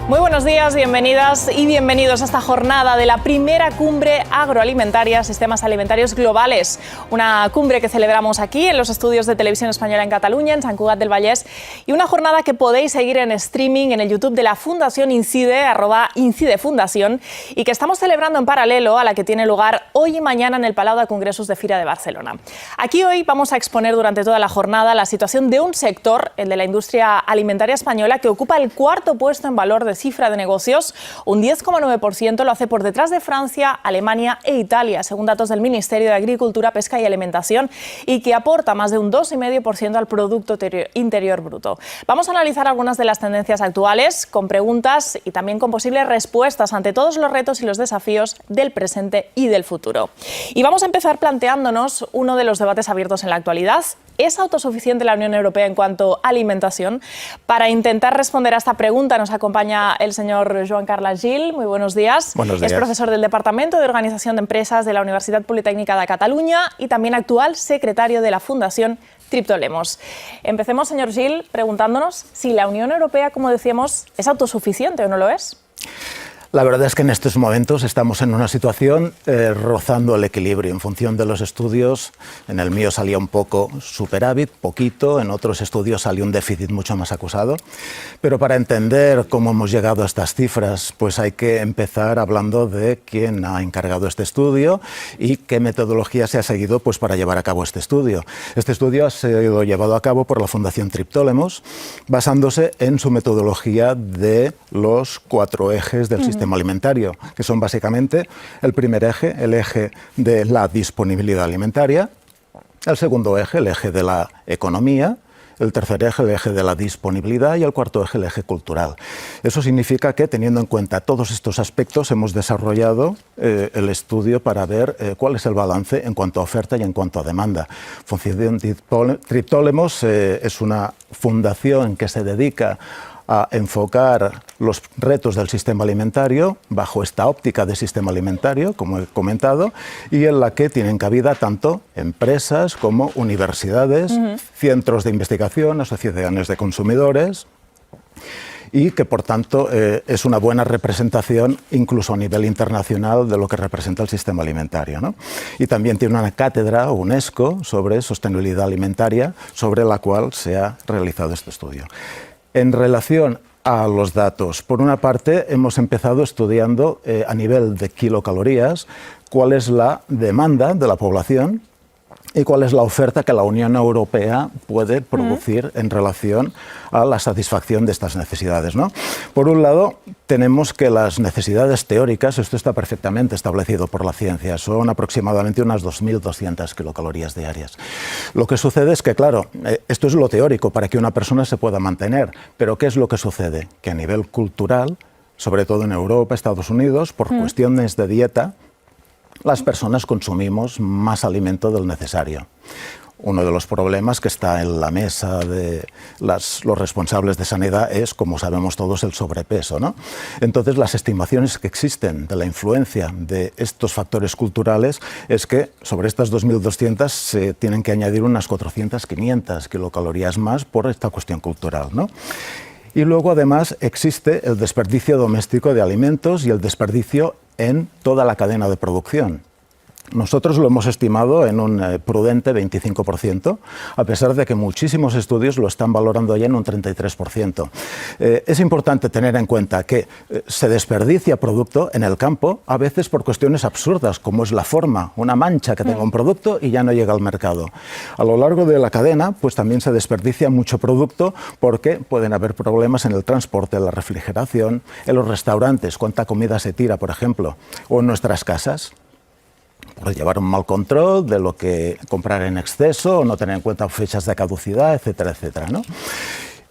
Muy buenos días, bienvenidas y bienvenidos a esta jornada de la primera cumbre agroalimentaria Sistemas Alimentarios Globales. Una cumbre que celebramos aquí en los estudios de Televisión Española en Cataluña, en Sant Cugat del Vallès, y una jornada que podéis seguir en streaming en el YouTube de la Fundación Incide, @IncideFundación, y que estamos celebrando en paralelo a la que tiene lugar hoy y mañana en el Palau de Congressos de Fira de Barcelona. Aquí hoy vamos a exponer durante toda la jornada la situación de un sector, el de la industria alimentaria española, que ocupa el cuarto puesto en valor de cifra de negocios, un 10,9%, lo hace por detrás de Francia, Alemania e Italia, según datos del Ministerio de Agricultura, Pesca y Alimentación, y que aporta más de un 2,5% al Producto Interior Bruto. Vamos a analizar algunas de las tendencias actuales, con preguntas y también con posibles respuestas ante todos los retos y los desafíos del presente y del futuro. Y vamos a empezar planteándonos uno de los debates abiertos en la actualidad. ¿Es autosuficiente la Unión Europea en cuanto a alimentación? Para intentar responder a esta pregunta nos acompaña el señor Joan Carles Gil. Muy buenos días. Buenos días. Es profesor del Departamento de Organización de Empresas de la Universidad Politécnica de Cataluña y también actual secretario de la Fundación Triptolemos. Empecemos, señor Gil, preguntándonos si la Unión Europea, como decíamos, es autosuficiente o no lo es. La verdad es que en estos momentos estamos en una situación rozando el equilibrio. En función de los estudios, en el mío salía un poco superávit, poquito, en otros estudios salió un déficit mucho más acusado. Pero para entender cómo hemos llegado a estas cifras, pues hay que empezar hablando de quién ha encargado este estudio y qué metodología se ha seguido pues, para llevar a cabo este estudio. Este estudio ha sido llevado a cabo por la Fundación Triptolemos, basándose en su metodología de los 4 ejes del sistema alimentario, que son básicamente el primer eje, el eje de la disponibilidad alimentaria, el segundo eje, el eje de la economía, el tercer eje, el eje de la disponibilidad, y el cuarto eje, el eje cultural. Eso significa que, teniendo en cuenta todos estos aspectos, hemos desarrollado el estudio para ver cuál es el balance en cuanto a oferta y en cuanto a demanda. Fundación Triptolemos es una fundación que se dedica a enfocar los retos del sistema alimentario bajo esta óptica de sistema alimentario, como he comentado, y en la que tienen cabida tanto empresas como universidades, centros de investigación, asociaciones de consumidores, y que por tanto es una buena representación incluso a nivel internacional de lo que representa el sistema alimentario, ¿no? Y también tiene una cátedra UNESCO sobre sostenibilidad alimentaria, sobre la cual se ha realizado este estudio. En relación a los datos, por una parte hemos empezado estudiando a nivel de kilocalorías cuál es la demanda de la población y cuál es la oferta que la Unión Europea puede producir en relación a la satisfacción de estas necesidades, ¿no? Por un lado, tenemos que las necesidades teóricas, esto está perfectamente establecido por la ciencia, son aproximadamente unas 2.200 kilocalorías diarias. Lo que sucede es que, claro, esto es lo teórico para que una persona se pueda mantener, pero ¿qué es lo que sucede? Que a nivel cultural, sobre todo en Europa, Estados Unidos, por cuestiones de dieta, las personas consumimos más alimento del necesario. Uno de los problemas que está en la mesa de los responsables de sanidad es, como sabemos todos, el sobrepeso, ¿no? Entonces, las estimaciones que existen de la influencia de estos factores culturales es que sobre estas 2.200 se tienen que añadir unas 400, 500 kilocalorías más por esta cuestión cultural, ¿no? Y luego, además, existe el desperdicio doméstico de alimentos y el desperdicio en toda la cadena de producción. Nosotros lo hemos estimado en un prudente 25%, a pesar de que muchísimos estudios lo están valorando ya en un 33%. Es importante tener en cuenta que se desperdicia producto en el campo, a veces por cuestiones absurdas, como es la forma, una mancha que tenga un producto y ya no llega al mercado. A lo largo de la cadena, pues también se desperdicia mucho producto porque pueden haber problemas en el transporte, en la refrigeración, en los restaurantes, cuánta comida se tira, por ejemplo, o en nuestras casas, por llevar un mal control de lo que comprar en exceso o no tener en cuenta fechas de caducidad, etcétera, etcétera, ¿no?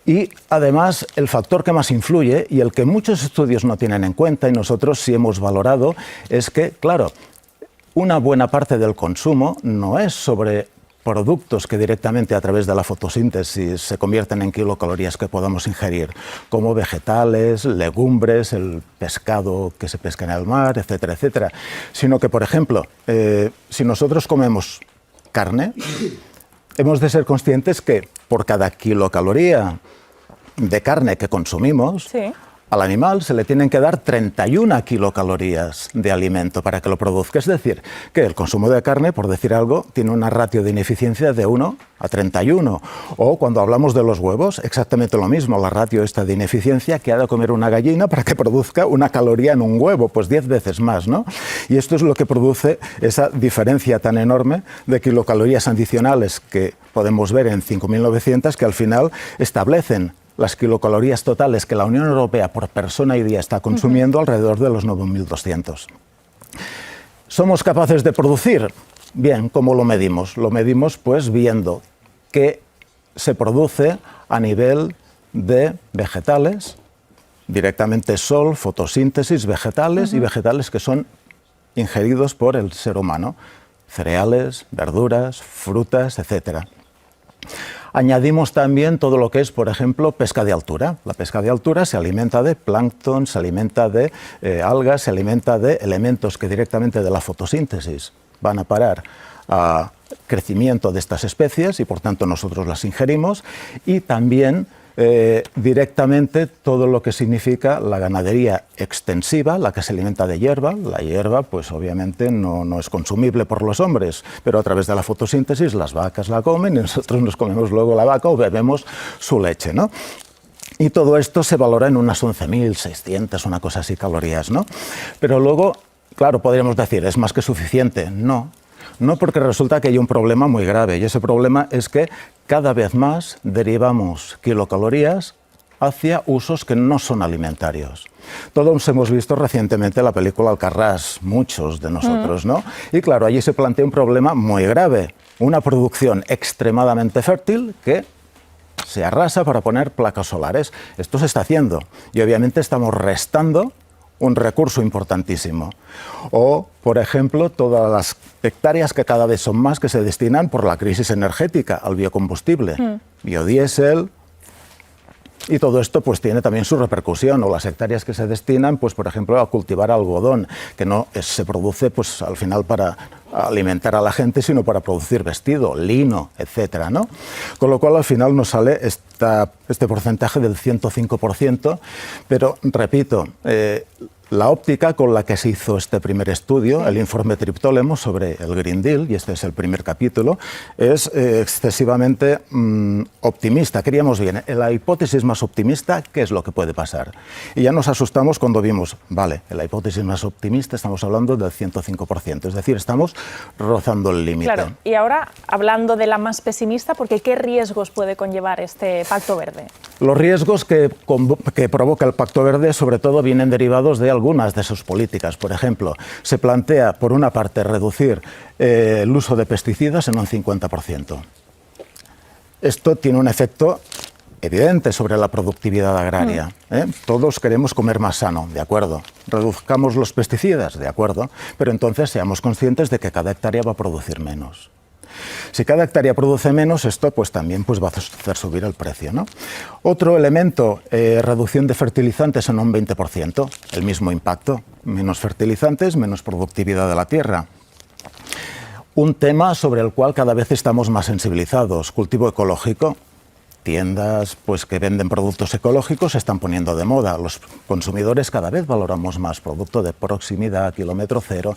Y además el factor que más influye y el que muchos estudios no tienen en cuenta y nosotros sí hemos valorado es que, claro, una buena parte del consumo no es sobre productos que directamente a través de la fotosíntesis se convierten en kilocalorías que podamos ingerir, como vegetales, legumbres, el pescado que se pesca en el mar, etcétera, etcétera. Sino que, por ejemplo, si nosotros comemos carne, hemos de ser conscientes que por cada kilocaloría de carne que consumimos, sí, al animal se le tienen que dar 31 kilocalorías de alimento para que lo produzca. Es decir, que el consumo de carne, por decir algo, tiene una ratio de ineficiencia de 1 a 31. O cuando hablamos de los huevos, exactamente lo mismo, la ratio esta de ineficiencia que ha de comer una gallina para que produzca una caloría en un huevo, pues 10 veces más, ¿no? Y esto es lo que produce esa diferencia tan enorme de kilocalorías adicionales que podemos ver en 5.900, que al final establecen las kilocalorías totales que la Unión Europea por persona y día está consumiendo alrededor de los 9.200. ¿Somos capaces de producir? Bien, ¿cómo lo medimos? Lo medimos pues viendo qué se produce a nivel de vegetales, directamente sol, fotosíntesis, vegetales y vegetales que son ingeridos por el ser humano, cereales, verduras, frutas, etcétera. Añadimos también todo lo que es, por ejemplo, pesca de altura. La pesca de altura se alimenta de plancton, se alimenta de algas, se alimenta de elementos que directamente de la fotosíntesis van a parar a crecimiento de estas especies y por tanto nosotros las ingerimos, y también directamente todo lo que significa la ganadería extensiva, la que se alimenta de hierba. La hierba pues obviamente no es consumible por los hombres, pero a través de la fotosíntesis las vacas la comen y nosotros nos comemos luego la vaca o bebemos su leche, ¿no? Y todo esto se valora en unas 11.600, una cosa así, calorías, ¿no? Pero luego, claro, podríamos decir, ¿es más que suficiente? No. No, porque resulta que hay un problema muy grave, y ese problema es que cada vez más derivamos kilocalorías hacia usos que no son alimentarios. Todos hemos visto recientemente la película Alcarrás, muchos de nosotros, ¿no? Y claro, allí se plantea un problema muy grave, una producción extremadamente fértil que se arrasa para poner placas solares. Esto se está haciendo y obviamente estamos restando un recurso importantísimo. O, por ejemplo, todas las hectáreas que cada vez son más que se destinan por la crisis energética al biocombustible, biodiesel, y todo esto pues tiene también su repercusión, o las hectáreas que se destinan, pues por ejemplo, a cultivar algodón, que no se produce pues al final para alimentar a la gente, sino para producir vestido, lino, etcétera, ¿no? Con lo cual al final nos sale este porcentaje del 105%, pero repito, la óptica con la que se hizo este primer estudio, el informe Triptólemo sobre el Green Deal, y este es el primer capítulo, es excesivamente optimista. Queríamos bien, la hipótesis más optimista, ¿qué es lo que puede pasar? Y ya nos asustamos cuando vimos, vale, en la hipótesis más optimista estamos hablando del 105%, es decir, estamos rozando el límite. Claro, y ahora hablando de la más pesimista, porque ¿qué riesgos puede conllevar este Pacto Verde? Los riesgos que provoca el Pacto Verde sobre todo vienen derivados de algunas de sus políticas. Por ejemplo, se plantea, por una parte, reducir el uso de pesticidas en un 50%. Esto tiene un efecto evidente sobre la productividad agraria. Todos queremos comer más sano, de acuerdo. Reduzcamos los pesticidas, de acuerdo. Pero entonces seamos conscientes de que cada hectárea va a producir menos. Si cada hectárea produce menos, esto pues también pues va a hacer subir el precio, ¿no? Otro elemento, reducción de fertilizantes en un 20%, el mismo impacto, menos fertilizantes, menos productividad de la tierra. Un tema sobre el cual cada vez estamos más sensibilizados, cultivo ecológico. Tiendas pues, que venden productos ecológicos se están poniendo de moda. Los consumidores cada vez valoramos más producto de proximidad, kilómetro cero.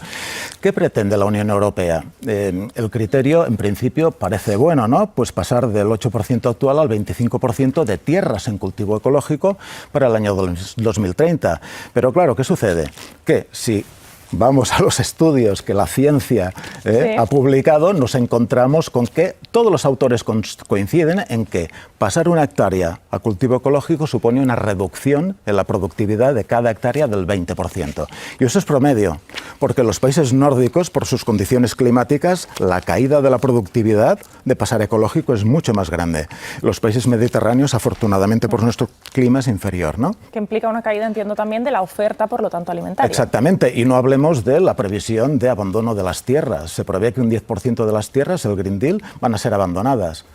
¿Qué pretende la Unión Europea? El criterio, en principio, parece bueno, ¿no? Pues pasar del 8% actual al 25% de tierras en cultivo ecológico para el año 2030. Pero claro, ¿qué sucede? Que si vamos a los estudios que la ciencia ha publicado, nos encontramos con que todos los autores coinciden en que pasar una hectárea a cultivo ecológico supone una reducción en la productividad de cada hectárea del 20%. Y eso es promedio, porque en los países nórdicos, por sus condiciones climáticas, la caída de la productividad de pasar ecológico es mucho más grande. Los países mediterráneos, afortunadamente por nuestro clima, es inferior, ¿no? Que implica una caída, entiendo, también de la oferta, por lo tanto, alimentaria. Exactamente, y no hablemos de la previsión de abandono de las tierras. Se prevé que un 10% de las tierras, el Green Deal, van a ser abandonadas.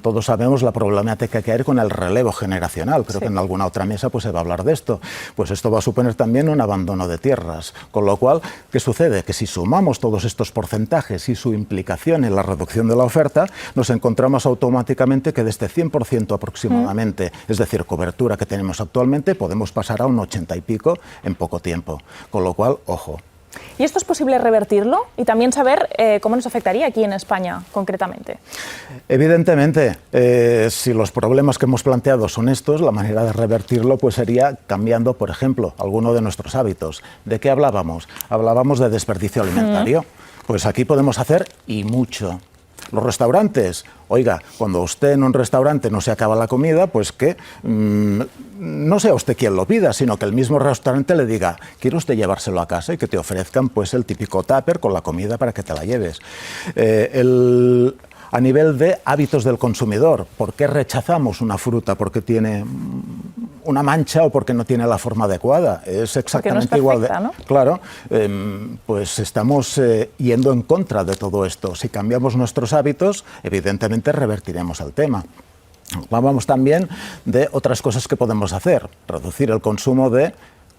Todos sabemos la problemática que hay con el relevo generacional. Creo que en alguna otra mesa pues, se va a hablar de esto. Pues esto va a suponer también un abandono de tierras. Con lo cual, ¿qué sucede? Que si sumamos todos estos porcentajes y su implicación en la reducción de la oferta, nos encontramos automáticamente que de este 100% aproximadamente, es decir, cobertura que tenemos actualmente, podemos pasar a un 80 y pico en poco tiempo. Con lo cual, ojo. ¿Y esto es posible revertirlo? Y también saber cómo nos afectaría aquí en España, concretamente. Evidentemente, si los problemas que hemos planteado son estos, la manera de revertirlo pues, sería cambiando, por ejemplo, alguno de nuestros hábitos. ¿De qué hablábamos? Hablábamos de desperdicio alimentario. Pues aquí podemos hacer y mucho. Los restaurantes, oiga, cuando usted en un restaurante no se acaba la comida, pues que no sea usted quien lo pida, sino que el mismo restaurante le diga, ¿quiere usted llevárselo a casa? Y que te ofrezcan pues el típico tupper con la comida para que te la lleves. A nivel de hábitos del consumidor, ¿por qué rechazamos una fruta? ¿Porque tiene una mancha o porque no tiene la forma adecuada? Es exactamente igual de... ¿no? Claro, pues estamos yendo en contra de todo esto. Si cambiamos nuestros hábitos, evidentemente revertiremos el tema. Hablamos también de otras cosas que podemos hacer. Reducir el consumo de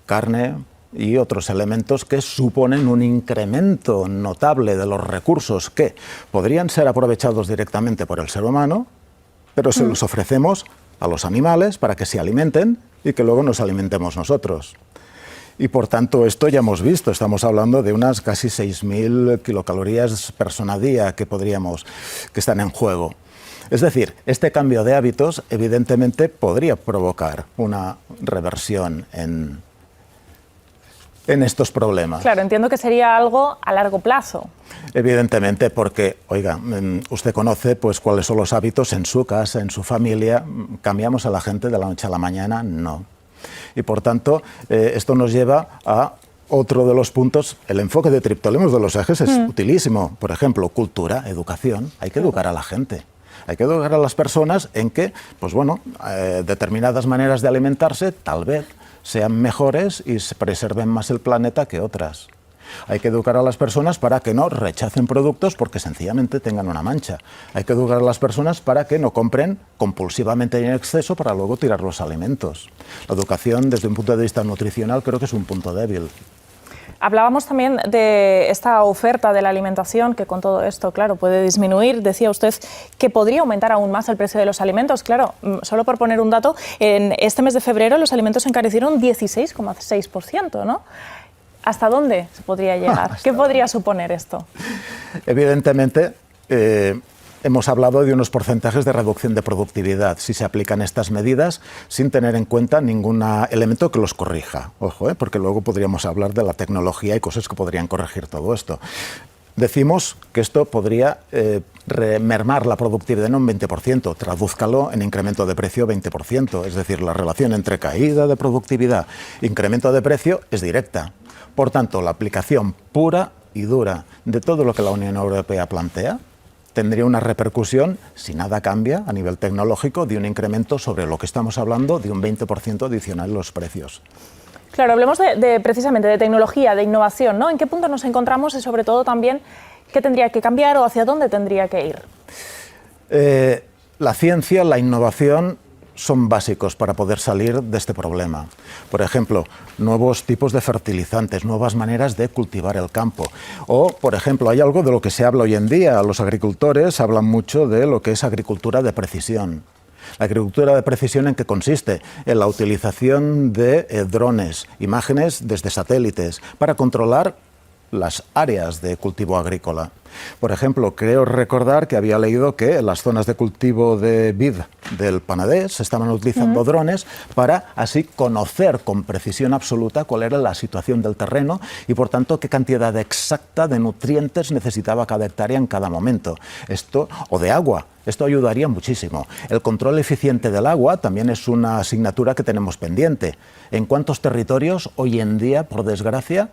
carne y otros elementos que suponen un incremento notable de los recursos que podrían ser aprovechados directamente por el ser humano, pero se los ofrecemos a los animales para que se alimenten y que luego nos alimentemos nosotros. Y por tanto, esto ya hemos visto, estamos hablando de unas casi 6.000 kilocalorías persona día que están en juego. Es decir, este cambio de hábitos evidentemente podría provocar una reversión en estos problemas. Claro, entiendo que sería algo a largo plazo. Evidentemente, porque, oiga, usted conoce pues cuáles son los hábitos en su casa, en su familia. ¿Cambiamos a la gente de la noche a la mañana? No. Y por tanto, esto nos lleva a otro de los puntos. El enfoque de Triptolemos de los ejes es utilísimo. Por ejemplo, cultura, educación. Hay que educar a la gente. Hay que educar a las personas en que, pues bueno, determinadas maneras de alimentarse, tal vez, sean mejores y se preserven más el planeta que otras. Hay que educar a las personas para que no rechacen productos porque sencillamente tengan una mancha. Hay que educar a las personas para que no compren compulsivamente y en exceso para luego tirar los alimentos. La educación, desde un punto de vista nutricional, creo que es un punto débil. Hablábamos también de esta oferta de la alimentación, que con todo esto, claro, puede disminuir. Decía usted que podría aumentar aún más el precio de los alimentos. Claro, solo por poner un dato, en este mes de febrero los alimentos se encarecieron 16,6%, ¿no? ¿Hasta dónde se podría llegar? ¿Qué podría suponer esto? Evidentemente, hemos hablado de unos porcentajes de reducción de productividad si se aplican estas medidas sin tener en cuenta ningún elemento que los corrija. Ojo, porque luego podríamos hablar de la tecnología y cosas que podrían corregir todo esto. Decimos que esto podría mermar la productividad en un 20%, tradúzcalo en incremento de precio 20%, es decir, la relación entre caída de productividad e incremento de precio es directa. Por tanto, la aplicación pura y dura de todo lo que la Unión Europea plantea tendría una repercusión, si nada cambia a nivel tecnológico, de un incremento sobre lo que estamos hablando de un 20% adicional en los precios. Claro, hablemos precisamente de tecnología, de innovación, ¿no? ¿En qué punto nos encontramos y sobre todo también qué tendría que cambiar o hacia dónde tendría que ir? La ciencia, la innovación son básicos para poder salir de este problema. Por ejemplo, nuevos tipos de fertilizantes, nuevas maneras de cultivar el campo. O, por ejemplo, hay algo de lo que se habla hoy en día. Los agricultores hablan mucho de lo que es agricultura de precisión. La agricultura de precisión, ¿en qué consiste? En la utilización de drones, imágenes desde satélites, para controlar las áreas de cultivo agrícola. Por ejemplo, creo recordar que había leído que en las zonas de cultivo de vid del Penedès se estaban utilizando drones para así conocer con precisión absoluta cuál era la situación del terreno y, por tanto, qué cantidad exacta de nutrientes necesitaba cada hectárea en cada momento. Esto, o de agua. Esto ayudaría muchísimo. El control eficiente del agua también es una asignatura que tenemos pendiente. ¿En cuántos territorios hoy en día, por desgracia,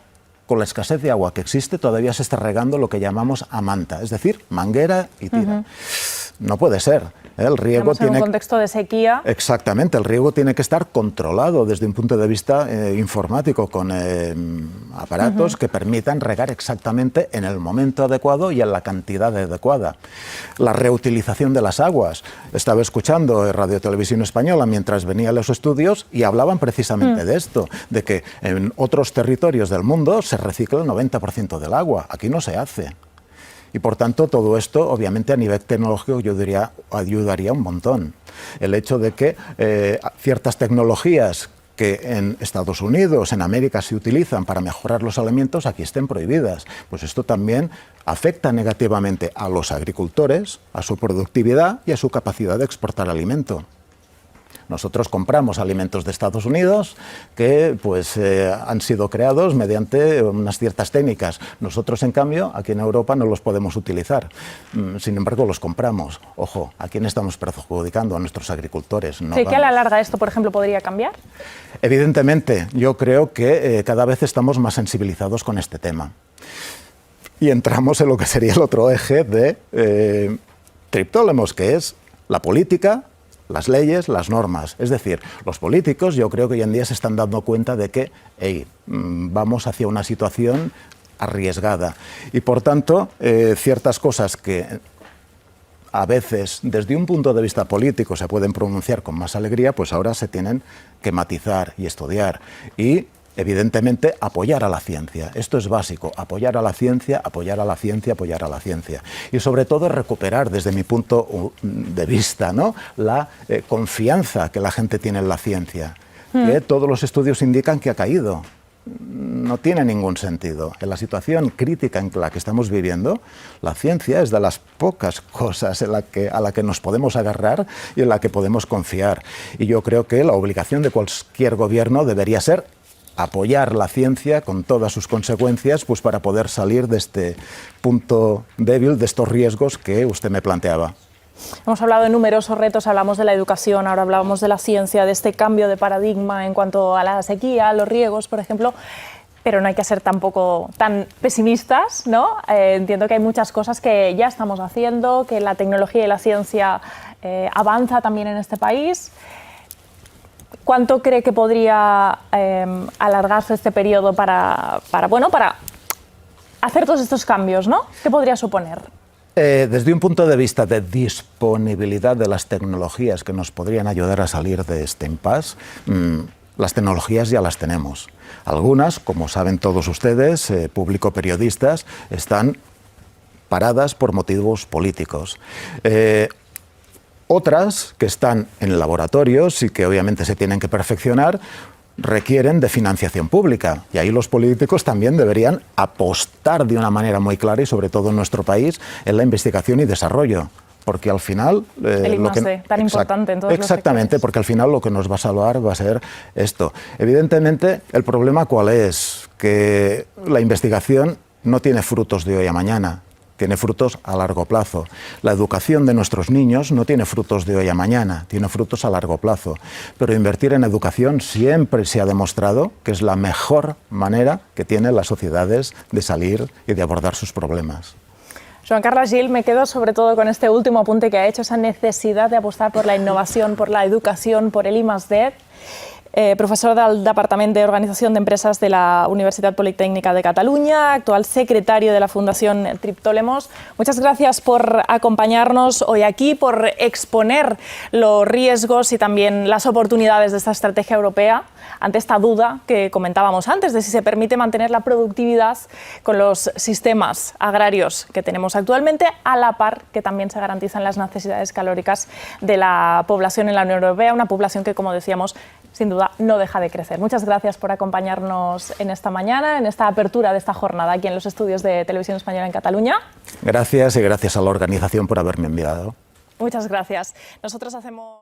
con la escasez de agua que existe, todavía se está regando lo que llamamos a manta, es decir, manguera y tira? No puede ser. El riego tiene... en un contexto de sequía. Exactamente, el riego tiene que estar controlado desde un punto de vista informático, con aparatos que permitan regar exactamente en el momento adecuado y en la cantidad adecuada. La reutilización de las aguas. Estaba escuchando Radio Televisión Española mientras venía a los estudios y hablaban precisamente de esto, de que en otros territorios del mundo se recicla el 90% del agua. Aquí no se hace. Y por tanto, todo esto, obviamente, a nivel tecnológico, yo diría, ayudaría un montón. El hecho de que ciertas tecnologías que en Estados Unidos, en América se utilizan para mejorar los alimentos, aquí estén prohibidas. Pues esto también afecta negativamente a los agricultores, a su productividad y a su capacidad de exportar alimento. Nosotros compramos alimentos de Estados Unidos que pues, han sido creados mediante unas ciertas técnicas. Nosotros, en cambio, aquí en Europa no los podemos utilizar. Sin embargo, los compramos. Ojo, ¿a quién estamos perjudicando? A nuestros agricultores. No ¿Sí, que a la larga esto, por ejemplo, podría cambiar? Evidentemente, yo creo que cada vez estamos más sensibilizados con este tema. Y entramos en lo que sería el otro eje de Triptólemos, que es la política, las leyes, las normas. Es decir, los políticos yo creo que hoy en día se están dando cuenta de que vamos hacia una situación arriesgada. Y por tanto, ciertas cosas que a veces desde un punto de vista político se pueden pronunciar con más alegría, pues ahora se tienen que matizar y estudiar. Y evidentemente, apoyar a la ciencia. Esto es básico, apoyar a la ciencia, apoyar a la ciencia, apoyar a la ciencia. Y sobre todo recuperar, desde mi punto de vista, ¿no?, la confianza que la gente tiene en la ciencia. Que todos los estudios indican que ha caído. No tiene ningún sentido. En la situación crítica en la que estamos viviendo, la ciencia es de las pocas cosas a la que nos podemos agarrar y en la que podemos confiar. Y yo creo que la obligación de cualquier gobierno debería ser apoyar la ciencia con todas sus consecuencias, pues para poder salir de este punto débil, de estos riesgos que usted me planteaba. Hemos hablado de numerosos retos, hablamos de la educación, ahora hablábamos de la ciencia, de este cambio de paradigma en cuanto a la sequía, a los riegos, por ejemplo, pero no hay que ser tampoco tan pesimistas, ¿no? Entiendo que hay muchas cosas que ya estamos haciendo, que la tecnología y la ciencia avanza también en este país. ¿Cuánto cree que podría alargarse este periodo para hacer todos estos cambios, ¿no? ¿Qué podría suponer? Desde un punto de vista de disponibilidad de las tecnologías que nos podrían ayudar a salir de este impasse, las tecnologías ya las tenemos. Algunas, como saben todos ustedes, público periodistas, están paradas por motivos políticos. Otras, que están en laboratorios y que obviamente se tienen que perfeccionar, requieren de financiación pública. Y ahí los políticos también deberían apostar de una manera muy clara, y sobre todo en nuestro país, en la investigación y desarrollo. Porque al final... el I+D, tan importante en todos los sectores. Exactamente, porque al final lo que nos va a salvar va a ser esto. Evidentemente, el problema ¿cuál es? Que la investigación no tiene frutos de hoy a mañana. Tiene frutos a largo plazo. La educación de nuestros niños no tiene frutos de hoy a mañana, tiene frutos a largo plazo. Pero invertir en educación siempre se ha demostrado que es la mejor manera que tienen las sociedades de salir y de abordar sus problemas. Joan Carles Gil, me quedo sobre todo con este último apunte que ha hecho, esa necesidad de apostar por la innovación, por la educación, por el I+D. Profesor del Departament d'Organització d'Empreses de la Universitat Politécnica de Cataluña, actual secretario de la Fundación Triptólemos. Muchas gracias por acompañarnos hoy aquí, por exponer los riesgos y también las oportunidades de esta estrategia europea ante esta duda que comentábamos antes de si se permite mantener la productividad con los sistemas agrarios que tenemos actualmente, a la par que también se garantizan las necesidades calóricas de la población en la Unión Europea, una población que, como decíamos, sin duda no deja de crecer. Muchas gracias por acompañarnos en esta mañana, en esta apertura de esta jornada aquí en los estudios de Televisión Española en Cataluña. Gracias, y gracias a la organización por haberme enviado. Muchas gracias. Nosotros hacemos...